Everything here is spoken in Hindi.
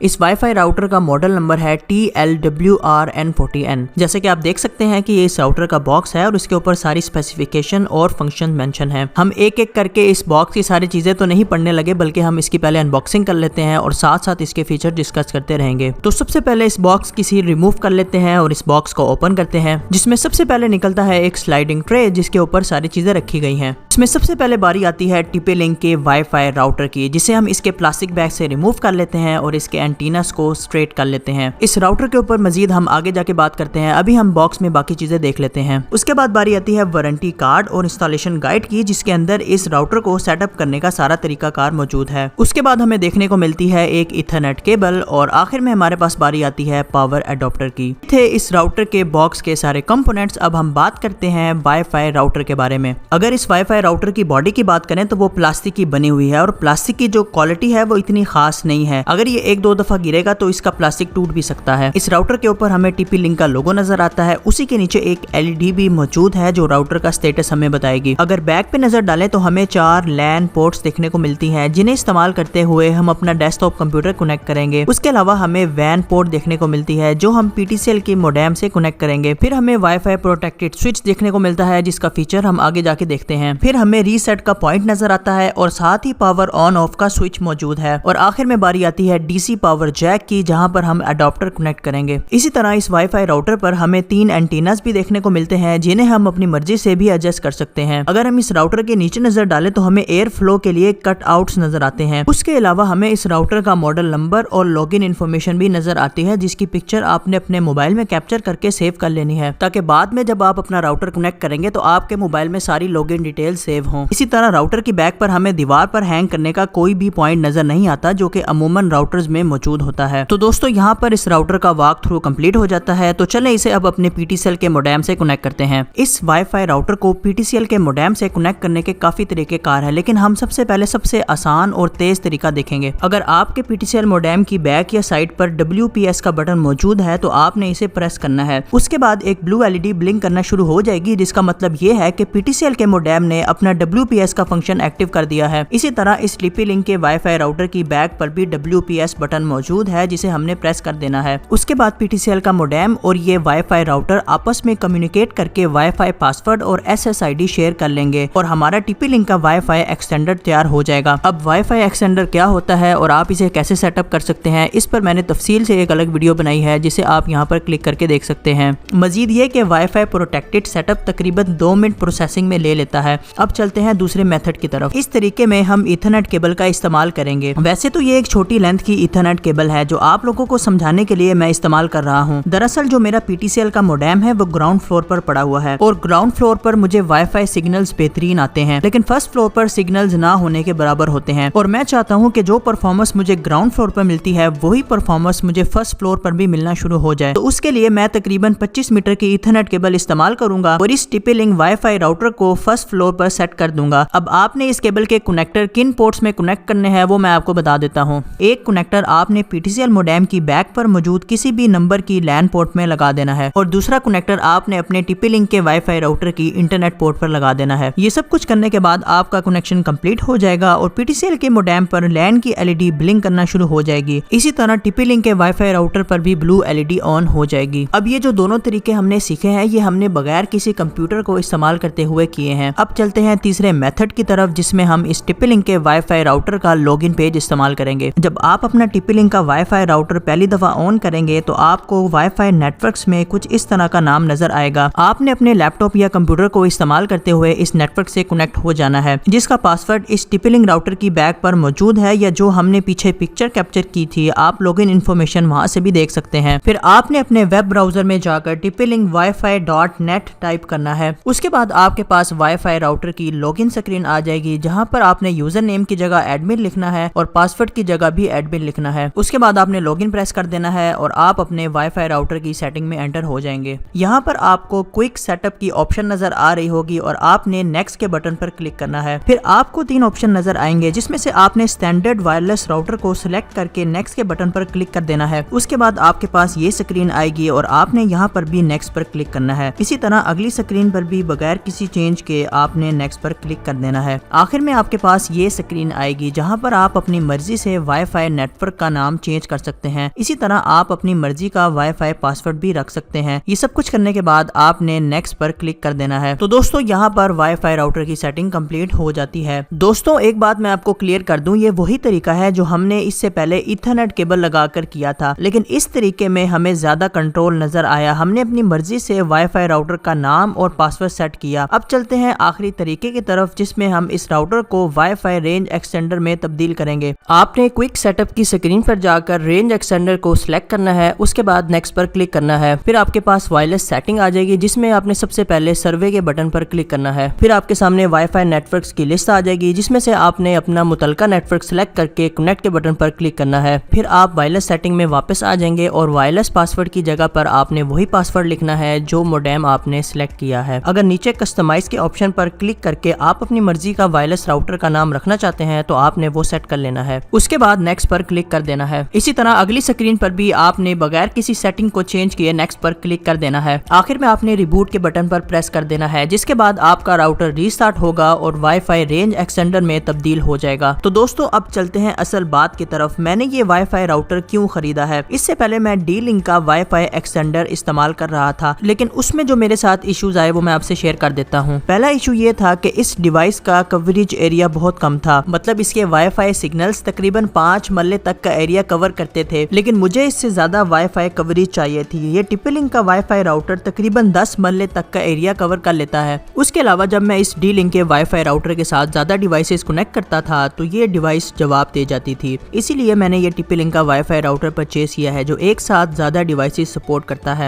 इस वाईफाई राउटर का मॉडल नंबर है TLWRN40N। जैसे कि आप देख सकते हैं कि ये इस राउटर का बॉक्स है और इसके ऊपर सारी स्पेसिफिकेशन और फंक्शन मेंशन है। हम एक एक करके इस बॉक्स की सारी चीजें तो नहीं पढ़ने लगे, बल्कि हम इसकी पहले अनबॉक्सिंग कर लेते हैं और साथ साथ इसके फीचर डिस्कस करते रहेंगे। तो सबसे पहले इस बॉक्स की सील रिमूव कर लेते हैं और इस बॉक्स को ओपन करते हैं, जिसमें सबसे पहले निकलता है एक स्लाइडिंग ट्रे जिसके ऊपर सारी चीजें रखी गई हैं। इसमें सबसे पहले बारी आती है TP-Link के वाईफाई राउटर की, जिसे हम इसके प्लास्टिक बैग से रिमूव कर लेते हैं और इसके एंटीनास को स्ट्रेट कर लेते हैं। इस राउटर के ऊपर मजीद हम आगे जाके बात करते हैं, अभी हम बॉक्स में बाकी चीजें देख लेते हैं। उसके बाद बारी आती है वारंटी कार्ड और इंस्टॉलेशन गाइड की, जिसके अंदर इस राउटर को सेटअप करने का सारा तरीकाकार मौजूद है। उसके बाद हमें देखने को मिलती है एक ईथरनेट केबल और आखिर में हमारे पास बारी आती है पावर एडाप्टर की। थे इस राउटर के बॉक्स के सारे कंपोनेंट्स। अब हम बात करते हैं वाईफाई राउटर के बारे में। अगर इस वाईफाई राउटर की बॉडी की बात करें तो वो प्लास्टिक की बनी हुई है और प्लास्टिक की जो क्वालिटी है वो इतनी खास नहीं है। अगर ये एक दो दफा गिरेगा तो इसका प्लास्टिक टूट भी सकता है। इस राउटर के ऊपर हमें TP-Link का लोगो नजर आता है, उसी के नीचे एक LED भी मौजूद है जो राउटर का स्टेटस हमें बताएगी। अगर बैक पे नजर डालें तो हमें 4 LAN पोर्ट्स देखने को मिलती हैं, जिन्हें इस्तेमाल करते हुए हम अपना डेस्कटॉप कंप्यूटर कनेक्ट करेंगे। उसके अलावा हमें WAN पोर्ट देखने को मिलती है जो हम PTCL के मोडेम से कनेक्ट करेंगे। फिर हमें वाईफाई प्रोटेक्टेड स्विच देखने को मिलता है, जिसका फीचर हम आगे जाके देखते हैं। फिर हमें रीसेट का पॉइंट नजर आता है और साथ ही पावर ऑन ऑफ का स्विच मौजूद है। और आखिर में बारी आती है DC पावर जैक की, जहां पर हम अडॉप्टर कनेक्ट करेंगे। इसी तरह इस वाईफाई राउटर पर हमें 3 एंटीनास भी देखने को मिलते हैं, जिन्हें हम अपनी मर्जी से भी एडजस्ट कर सकते हैं। अगर हम इस राउटर के नीचे नजर डालें तो हमें एयर फ्लो के लिए कट आउट्स नजर आते हैं। उसके अलावा हमें इस राउटर का मॉडल नंबर और लॉगिन इन्फॉर्मेशन भी नजर आती है, जिसकी पिक्चर आपने अपने मोबाइल में कैप्चर करके सेव कर लेनी है, ताकि बाद में जब आप अपना राउटर कनेक्ट करेंगे तो आपके मोबाइल में सारी लॉगिन डिटेल सेव हों। इसी तरह राउटर की बैक पर हमें दीवार पर हैंग करने का कोई भी पॉइंट नजर नहीं आता, जो कि अमूमन राउटर्स में मौजूद होता है। तो दोस्तों यहाँ पर इस राउटर का वॉक थ्रू कंप्लीट हो जाता है। तो चलें इसे अब अपने PTCL के मोडेम से कनेक्ट करते हैं। इस वाईफाई राउटर को PTCL के मोडेम से कनेक्ट करने के काफी तरीके कार है, लेकिन हम सबसे पहले सबसे आसान और तेज तरीका देखेंगे। अगर आपके PTCL मोडेम की बैक या साइड पर WPS का बटन मौजूद है तो आपने इसे प्रेस करना है। उसके बाद एक ब्लू LED ब्लिंक करना शुरू हो जाएगी, जिसका मतलब ये है कि PTCL के मोडेम ने अपना WPS का फंक्शन एक्टिव कर दिया है। इसी तरह इस TP-Link के वाईफाई राउटर की बैक पर भी WPS बटन मौजूद है, जिसे हमने प्रेस कर देना है। उसके बाद PTCL का मोडेम और ये वाईफाई राउटर आपस में कम्युनिकेट करके वाईफाई पासवर्ड और SSID शेयर कर लेंगे और हमारा TP-Link का वाईफाई एक्सटेंडर तैयार हो जाएगा। अब वाईफाई एक्सटेंडर क्या होता है और आप इसे कैसे सेटअप कर सकते हैं, इस पर मैंने तफसील से एक अलग वीडियो बनाई है, जिसे आप यहाँ पर क्लिक करके देख सकते हैं। मजीद ये कि वाईफाई प्रोटेक्टेड सेटअप तकरीबन 2 मिनट प्रोसेसिंग में ले लेता है। अब चलते हैं दूसरे मेथड की तरफ। इस तरीके में हम ईथरनेट केबल का इस्तेमाल करेंगे। वैसे तो ये एक छोटी लेंथ की ईथरनेट केबल है जो आप लोगों को समझाने के लिए मैं इस्तेमाल कर रहा हूँ। दरअसल जो मेरा PTCL का मोडेम है वो ग्राउंड फ्लोर पर पड़ा हुआ है और ग्राउंड फ्लोर पर मुझे वाईफाई सिग्नल्स बेहतरीन आते हैं, लेकिन फर्स्ट फ्लोर पर सिग्नल्स ना होने के बराबर होते हैं। और मैं चाहता हूँ कि जो परफॉर्मेंस मुझे ग्राउंड फ्लोर पर मिलती है वही परफॉर्मेंस मुझे फर्स्ट फ्लोर पर भी मिलना शुरू हो जाए। तो उसके लिए मैं तकरीबन 25 मीटर की ईथरनेट केबल इस्तेमाल करूंगा और इस TP-Link वाईफाई राउटर को फर्स्ट फ्लोर पर सेट कर दूंगा। अब आपने इस केबल के कनेक्टर किन पोर्ट्स में कनेक्ट करने हैं वो मैं आपको बता देता हूँ। एक कनेक्टर आपने PTCL मोडेम की बैक पर मौजूद किसी भी नंबर की LAN पोर्ट में लगा देना है और दूसरा कनेक्टर आपने अपने TP-Link के वाईफाई राउटर की इंटरनेट पोर्ट पर लगा देना है। ये सब कुछ करने के बाद आपका कनेक्शन कंप्लीट हो जाएगा और PTCL के मोडेम पर LAN की LED ब्लिंक करना शुरू हो जाएगी। इसी तरह TP-Link के वाईफाई राउटर पर भी ब्लू LED ऑन हो जाएगी। अब ये जो दोनों तरीके हमने सीखे हैं ये हमने बगैर किसी कंप्यूटर को इस्तेमाल करते हुए किए हैं। अब चलते हैं तीसरे मेथड की तरफ, जिसमें हम इस TP-Link के वाईफाई राउटर का लॉगिन पेज इस्तेमाल करेंगे। जब आप अपना TP-Link का वाईफाई राउटर पहली दफा ऑन करेंगे तो आपको वाईफाई नेटवर्क्स में कुछ इस तरह का नाम नजर आएगा। आपने अपने लैपटॉप या कंप्यूटर को इस्तेमाल करते हुए इस नेटवर्क से कनेक्ट हो जाना है, जिसका पासवर्ड इस TP-Link राउटर की बैक पर मौजूद है या जो हमने पीछे पिक्चर कैप्चर की थी। आप लॉगिन इन्फॉर्मेशन वहां से भी देख सकते हैं। फिर आपने अपने वेब ब्राउजर में जाकर TP-Link wifi.net टाइप करना है। उसके बाद आपके पास वाईफाई राउटर की लॉगिन स्क्रीन आ जाएगी, जहां पर आपने यूजर नेम की जगह एडमिन लिखना है और पासवर्ड की जगह भी एडमिन लिखना है। उसके बाद आपने लॉगिन प्रेस कर देना है और आप अपने वाईफाई राउटर की सेटिंग में एंटर हो जाएंगे। यहाँ पर आपको क्विक सेटअप की ऑप्शन नजर आ रही होगी और आपने नेक्स्ट के बटन पर क्लिक करना है। फिर आपको 3 ऑप्शन नजर आएंगे, जिसमें से आपने स्टैंडर्ड वायरलेस राउटर को सिलेक्ट करके नेक्स्ट के बटन पर क्लिक कर देना है। उसके बाद आपके पास ये स्क्रीन आएगी और आपने यहाँ पर भी नेक्स्ट पर क्लिक करना है। इसी तरह अगली स्क्रीन पर भी बगैर किसी चेंज के आपने नेक्स्ट पर क्लिक कर देना है। आखिर में आपके पास ये स्क्रीन आएगी जहाँ पर आप अपनी मर्जी से वाईफाई नेटवर्क का का नाम चेंज कर सकते हैं। इसी तरह आप अपनी मर्जी का वाईफाई पासवर्ड भी रख सकते हैं। ये सब कुछ करने के बाद आपने नेक्स्ट पर क्लिक कर देना है। तो दोस्तों यहाँ पर वाईफाई राउटर की सेटिंग कंप्लीट हो जाती है। दोस्तों एक बात मैं आपको क्लियर कर दूं, ये वही तरीका है जो हमने इससे पहले ईथरनेट केबल लगाकर किया था, लेकिन इस तरीके में हमें ज्यादा कंट्रोल नजर आया। हमने अपनी मर्जी से वाईफाई राउटर का नाम और पासवर्ड सेट किया। अब चलते हैं आखिरी तरीके की तरफ, जिसमें हम इस राउटर को वाईफाई रेंज एक्सटेंडर में तब्दील करेंगे। आपने क्विक सेटअप की स्क्रीन पर जाकर रेंज एक्सटेंडर को सिलेक्ट करना है, उसके बाद नेक्स्ट पर क्लिक करना है। फिर आपके पास वायरलेस सेटिंग आ जाएगी, जिसमें आपने सबसे पहले सर्वे के बटन पर क्लिक करना है। फिर आपके सामने वाईफाई नेटवर्क्स की लिस्ट आ जाएगी, जिसमें से आपने अपना मुतलका नेटवर्क सिलेक्ट करके कनेक्ट के बटन पर क्लिक करना है। फिर आप वायरलेस सेटिंग में वापस आ जाएंगे और वायरलेस पासवर्ड की जगह पर आपने वही पासवर्ड लिखना है जो मोडेम आपने सिलेक्ट किया है। अगर नीचे कस्टमाइज के ऑप्शन पर क्लिक करके आप अपनी मर्जी का वायरलेस राउटर का नाम रखना चाहते हैं तो आपने वो सेट कर लेना है। उसके बाद नेक्स्ट पर क्लिक कर देना है। इसी तरह अगली स्क्रीन पर भी आपने बगैर किसी सेटिंग को चेंज किए नेक्स्ट पर क्लिक कर देना है। आखिर में आपने रिबूट के बटन पर प्रेस कर देना है, जिसके बाद आपका राउटर रीस्टार्ट होगा और वाईफाई रेंज एक्सटेंडर में तब्दील हो जाएगा। तो दोस्तों अब चलते हैं असल बात की तरफ। मैंने ये वाईफाई राउटर क्यों खरीदा है। इससे पहले मैं D-Link का वाईफाई एक्सटेंडर इस्तेमाल कर रहा था, लेकिन उसमें जो मेरे साथ इश्यूज आए वो मैं आपसे शेयर कर देता हूँ। पहला इशू ये था कि इस डिवाइस का कवरेज एरिया बहुत कम था, मतलब इसके वाईफाई सिग्नल्स तकरीबन 5 मल्ले तक का एरिया कवर करते थे, लेकिन मुझे इससे ज्यादा वाईफाई कवरेज चाहिए थी। ये TP-Link का वाईफाई राउटर तकरीबन 10 मल्ले तक का एरिया कवर कर लेता है। उसके अलावा जब मैं इस D-Link के वाईफाई राउटर के साथ ज्यादा डिवाइसेस कनेक्ट करता था तो ये डिवाइस जवाब दे जाती थी। इसीलिए मैंने ये TP-Link का वाईफाई राउटर परचेज किया है जो एक साथ ज्यादा डिवाइसेस सपोर्ट करता है।